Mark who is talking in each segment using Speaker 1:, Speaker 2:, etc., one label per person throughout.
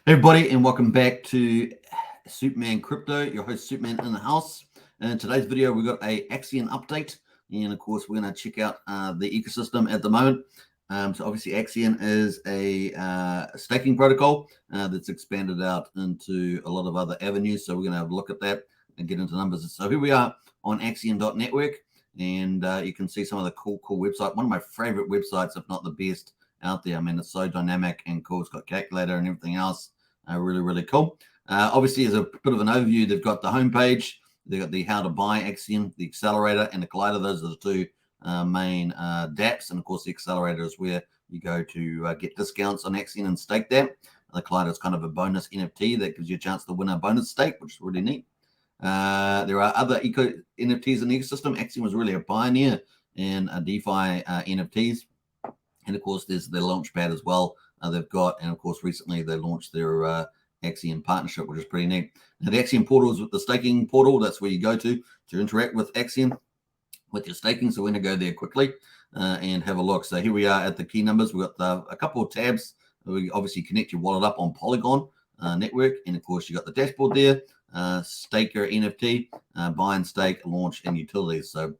Speaker 1: Hey everybody, and welcome back to Superman Crypto. Your host Superman in the house. In today's video, we've got a Axion update, and of course, we're going to check out the ecosystem at the moment. So obviously, Axion is a staking protocol that's expanded out into a lot of other avenues. So we're going to have a look at that and get into numbers. So here we are on Axion.network, and you can see some of the cool website. One of my favorite websites, if not the best out there. I mean, it's so dynamic and cool. It's got calculator and everything else. Really cool. Obviously, as a bit of an overview, they've got the homepage, they've got the how to buy Axion, the accelerator, and the collider. Those are the two main dApps. And of course, the accelerator is where you go to get discounts on Axion and stake that. The collider is kind of a bonus NFT that gives you a chance to win a bonus stake, which is really neat. There are other NFTs in the ecosystem. Axion was really a pioneer in DeFi NFTs. And of course, there's the Launchpad as well they've got. And of course, recently they launched their Axion partnership, which is pretty neat. Now, the Axion portal is the staking portal. That's where you go to interact with Axion with your staking. So we're going to go there quickly and have a look. So here we are at the key numbers. We've got a couple of tabs. We obviously connect your wallet up on Polygon network. And of course, you got the dashboard there, stake your NFT, buy and stake, launch, and utilities. So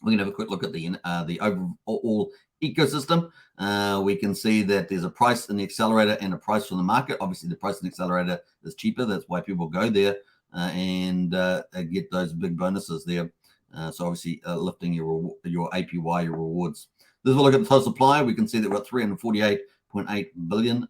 Speaker 1: we're going to have a quick look at the overall ecosystem. We can see that there's a price in the accelerator and a price from the market. Obviously, the price in the accelerator is cheaper. That's why people go there and get those big bonuses there. So obviously, lifting your APY, your rewards. This is a look at the total supply. We can see that we're at 348.8 billion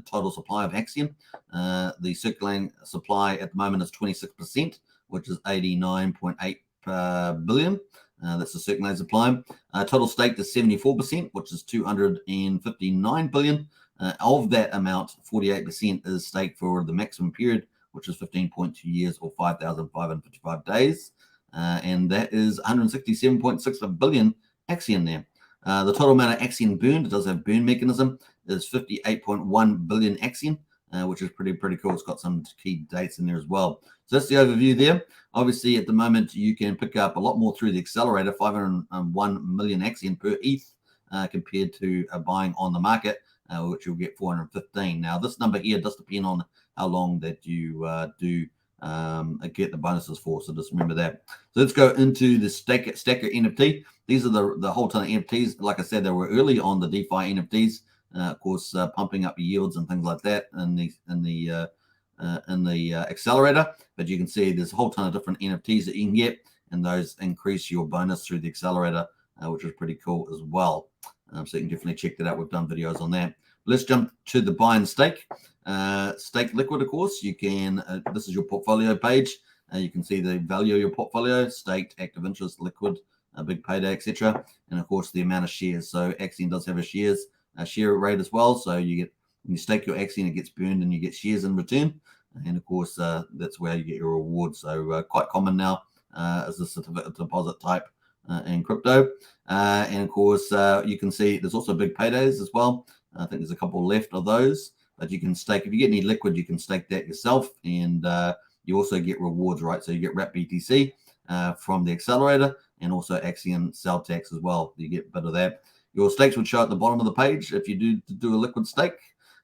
Speaker 1: total supply of Axion. The circulating supply at the moment is 26%, which is 89.8 billion. That's the circulating supply. Total staked is 74%, which is 259 billion. Of that amount, 48% is staked for the maximum period, which is 15.2 years or 5,555 days. And that is 167.6 billion Axion there. The total amount of Axion burned, it does have burn mechanism, is 58.1 billion Axion, which is pretty cool. It's got some key dates in there as well. So that's the overview there. Obviously, at the moment, you can pick up a lot more through the accelerator, 501 million Axion per ETH, compared to buying on the market, which you'll get 415. Now, this number here does depend on how long that you do get the bonuses for. So just remember that. So let's go into the stacker NFT. These are the whole ton of NFTs. Like I said, they were early on the DeFi NFTs. Of course, pumping up yields and things like that in the accelerator. But you can see there's a whole ton of different NFTs that you can get, and those increase your bonus through the accelerator, which is pretty cool as well. So you can definitely check that out. We've done videos on that. Let's jump to the buy and stake. Stake liquid, of course. You can. This is your portfolio page. You can see the value of your portfolio: staked, active interest, liquid, big payday, etc. And of course, the amount of shares. So Axion does have a share rate as well. So you get, when you stake your Axion, it gets burned and you get shares in return. And of course, that's where you get your reward. So quite common now as a certificate deposit type in crypto. And of course, you can see there's also big paydays as well. I think there's a couple left of those, but you can stake. If you get any liquid, you can stake that yourself, and you also get rewards, right? So you get wrap BTC from the accelerator, and also Axion sell tax as well. You get a bit of that. Your stakes would show at the bottom of the page if you do a liquid stake.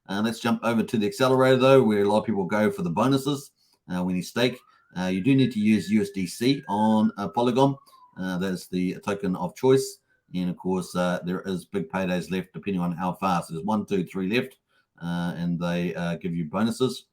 Speaker 1: Let's jump over to the accelerator, though, where a lot of people go for the bonuses when you stake. You do need to use USDC on Polygon. That is the token of choice. And, of course, there is big paydays left depending on how fast. There's 1, 2, 3 left, and they give you bonuses.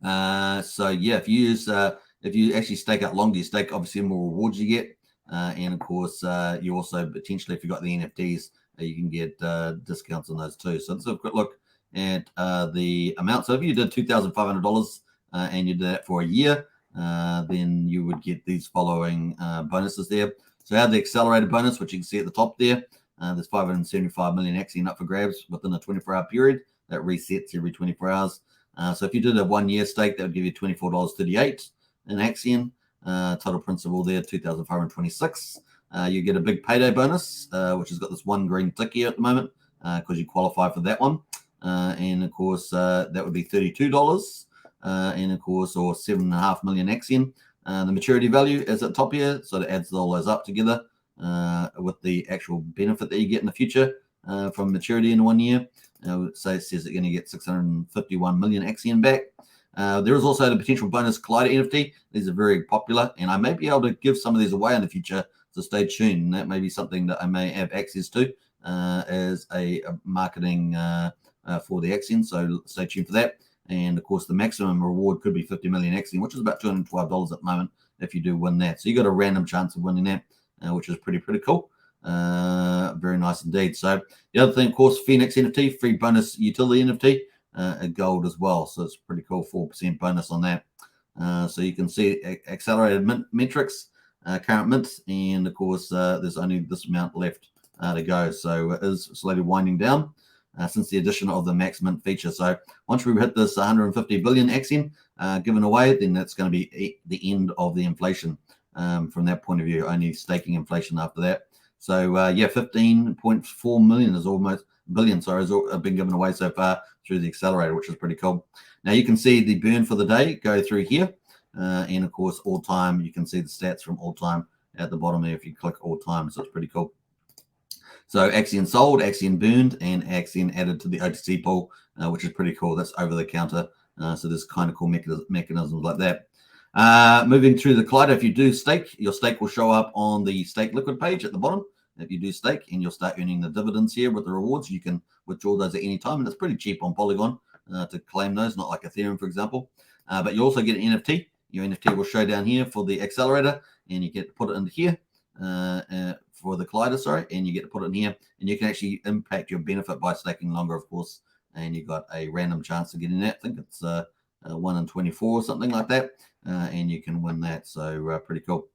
Speaker 1: So, yeah, if you actually stake out longer, you stake, obviously, the more rewards you get. And, of course, you also potentially, if you've got the NFTs, you can get discounts on those too. So let's have a quick look at the amount. So if you did $2,500 and you did that for a year, then you would get these following bonuses there. So I have the accelerated bonus, which you can see at the top there. There's 575 million Axion up for grabs within a 24-hour period. That resets every 24 hours. So if you did a 1-year stake, that would give you $24.38 in Axion. Total principal there, 2,526. You get a big payday bonus, which has got this one green tick here at the moment because you qualify for that one. And of course, that would be $32. And of course, or 7.5 million Axion. The maturity value is at the top here, so it adds all those up together with the actual benefit that you get in the future. from maturity in 1 year. So it says they're going to get 651 million Axion back. There is also the potential bonus Collider NFT. These are very popular, and I may be able to give some of these away in the future, so stay tuned. That may be something that I may have access to as a marketing for the Axion, so stay tuned for that. And of course, the maximum reward could be 50 million Axion, which is about $212 at the moment if you do win that. So you got a random chance of winning that, which is pretty cool. Very nice indeed. So the other thing, of course, Phoenix NFT, free bonus utility NFT, gold as well. So it's pretty cool, 4% bonus on that. So you can see accelerated metrics, current mint, and of course, there's only this amount left to go. So it is slowly winding down since the addition of the max mint feature. So once we hit this 150 billion Axion given away, then that's going to be the end of the inflation from that point of view. Only staking inflation after that. So yeah, 15.4 million is almost billion. Sorry, has been given away so far through the accelerator, which is pretty cool. Now you can see the burn for the day go through here, and of course all time. You can see the stats from all time at the bottom there if you click all time. So it's pretty cool. So Axion sold, Axion burned, and Axion added to the OTC pool, which is pretty cool. That's over the counter. So there's kind of cool mechanisms like that. Moving through the Collider, if you do stake, your stake will show up on the stake liquid page at the bottom. If you do stake, and you'll start earning the dividends here with the rewards, you can withdraw those at any time, and it's pretty cheap on Polygon to claim those, not like Ethereum, for example. But you also get an NFT. Your NFT will show down here for the accelerator, and you get to put it into here for the Collider, sorry, and you get to put it in here, and you can actually impact your benefit by staking longer, of course, and you got a random chance of getting that. I think it's 1 in 24 or something like that, and you can win that. So pretty cool.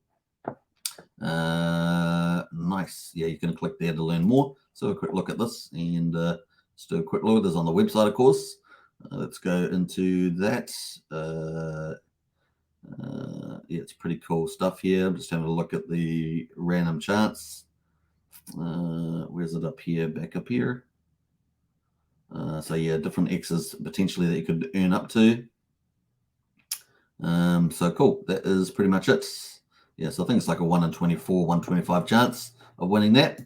Speaker 1: Nice. Yeah, you can click there to learn more. So a quick look at this, and let's do a quick look at this on the website, of course. Let's go into that. Yeah, it's pretty cool stuff here. I'm just having a look at the random charts. Where's it up here? Back up here. So yeah, different X's potentially that you could earn up to. So cool. That is pretty much it. Yeah, so I think it's like a 1 in 24, 125 chance of winning that,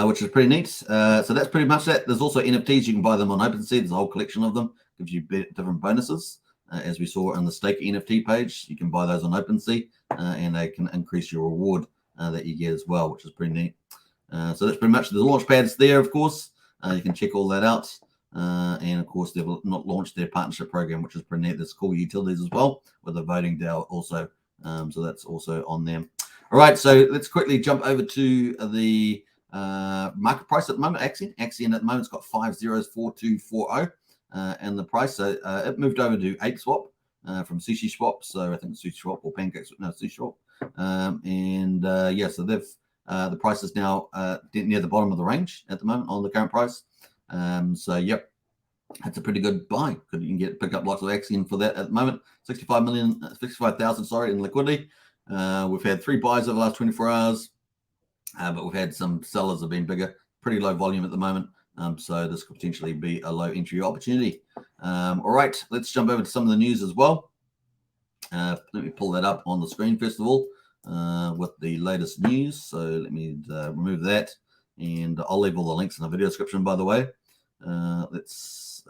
Speaker 1: which is pretty neat. So that's pretty much that. There's also NFTs. You can buy them on OpenSea. There's a whole collection of them. Gives you different bonuses. As we saw on the stake NFT page, you can buy those on OpenSea, and they can increase your reward that you get as well, which is pretty neat. So that's pretty much the launch pads there, of course. You can check all that out. And of course, they've not launched their partnership program, which is pretty neat. There's cool utilities as well with a voting DAO also. So that's also on them. All right, so let's quickly jump over to the market price at the moment. Axion at the moment's got 504240 and the price. So it moved over to Ape Swap from Sushi Swap. So I think Sushi Swap or Pancakes, no, Sushi Swap. Yeah, so they've the price is now near the bottom of the range at the moment on the current price. So yep, that's a pretty good buy. You can pick up lots of Axion for that at the moment. 65,000, sorry, in liquidity. We've had 3 buys over the last 24 hours, but we've had some sellers have been bigger. Pretty low volume at the moment. So this could potentially be a low entry opportunity. All right, let's jump over to some of the news as well. Let me pull that up on the screen first of all with the latest news. So let me remove that, and I'll leave all the links in the video description, by the way. Let's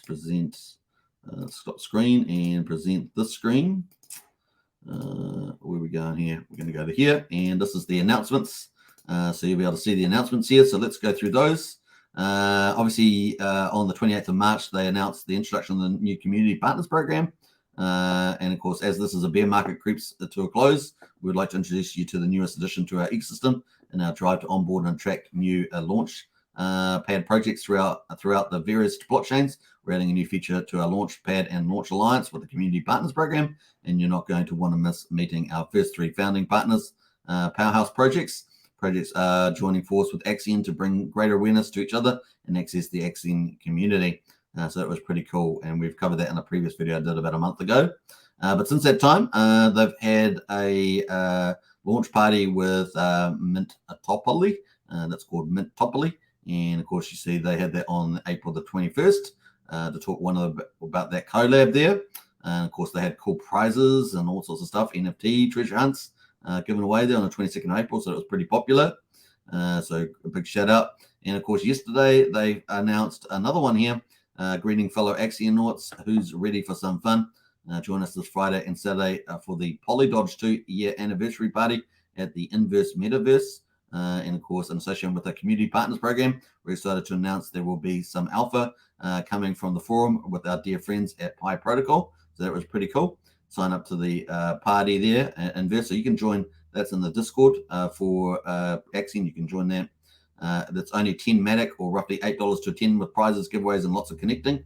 Speaker 1: present stop screen and present this screen. Where are we going here? We're going to go to here, and this is the announcements. So you'll be able to see the announcements here. So let's go through those. Obviously, on the 28th of March, they announced the introduction of the new Community Partners Program. And of course, as this is a bear market creeps to a close, we would like to introduce you to the newest addition to our ecosystem and our drive to onboard and attract new launch pad projects throughout the various blockchains. We're adding a new feature to our launch pad and launch alliance with the Community Partners Program, and you're not going to want to miss meeting our first 3 founding partners, powerhouse projects. Projects are joining force with Axion to bring greater awareness to each other and access the Axion community. So that was pretty cool, and we've covered that in a previous video I did about a month ago. But since that time, they've had a launch party with Mintopoly. That's called Mintopoly. And of course, you see they had that on April the 21st to talk about that collab there. And of course, they had cool prizes and all sorts of stuff, NFT, treasure hunts given away there on the 22nd of April. So it was pretty popular. So a big shout out. And of course, yesterday they announced another one here, greeting fellow Axionauts who's ready for some fun. Join us this Friday and Saturday for the Polydodge 2-year anniversary party at the Inverse Metaverse. And of course, in association with the Community Partners Program, we're excited to announce there will be some alpha coming from the forum with our dear friends at Pi Protocol. So that was pretty cool. Sign up to the party there, Inverse. So you can join. That's in the Discord for Axion. You can join that. That's only 10 Matic, or roughly $8 to 10, with prizes, giveaways, and lots of connecting.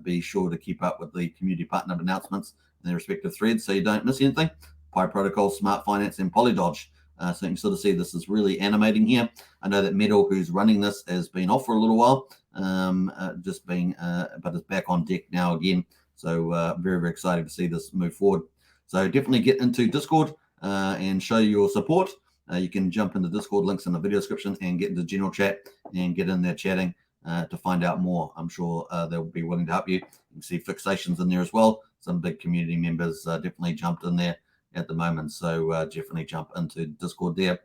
Speaker 1: Be sure to keep up with the community partner announcements in their respective threads so you don't miss anything. Pi Protocol, Smart Finance, and Polydodge. So you can sort of see this is really animating here. I know that Metal, who's running this, has been off for a little while, but is back on deck now again. So very, very excited to see this move forward. So definitely get into Discord and show your support. You can jump into Discord, links in the video description, and get into general chat and get in there chatting to find out more. I'm sure they'll be willing to help you. You can see fixations in there as well. Some big community members definitely jumped in there at the moment. So definitely jump into Discord there.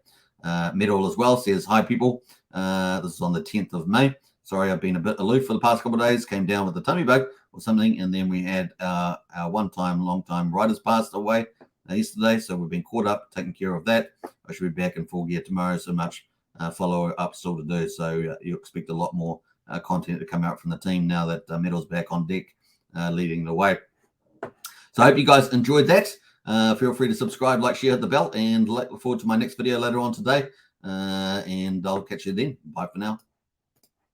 Speaker 1: Metal as well says, hi people. This is on the 10th of May. Sorry, I've been a bit aloof for the past couple of days. Came down with a tummy bug or something. And then we had our long-time riders passed away yesterday. So we've been caught up, taking care of that. I should be back in full gear tomorrow. So much follow-up still to do. So you expect a lot more content to come out from the team now that Metal's back on deck leading the way. So I hope you guys enjoyed that. Feel free to subscribe, like, share, hit the bell, and look forward to my next video later on today. And I'll catch you then. Bye for now.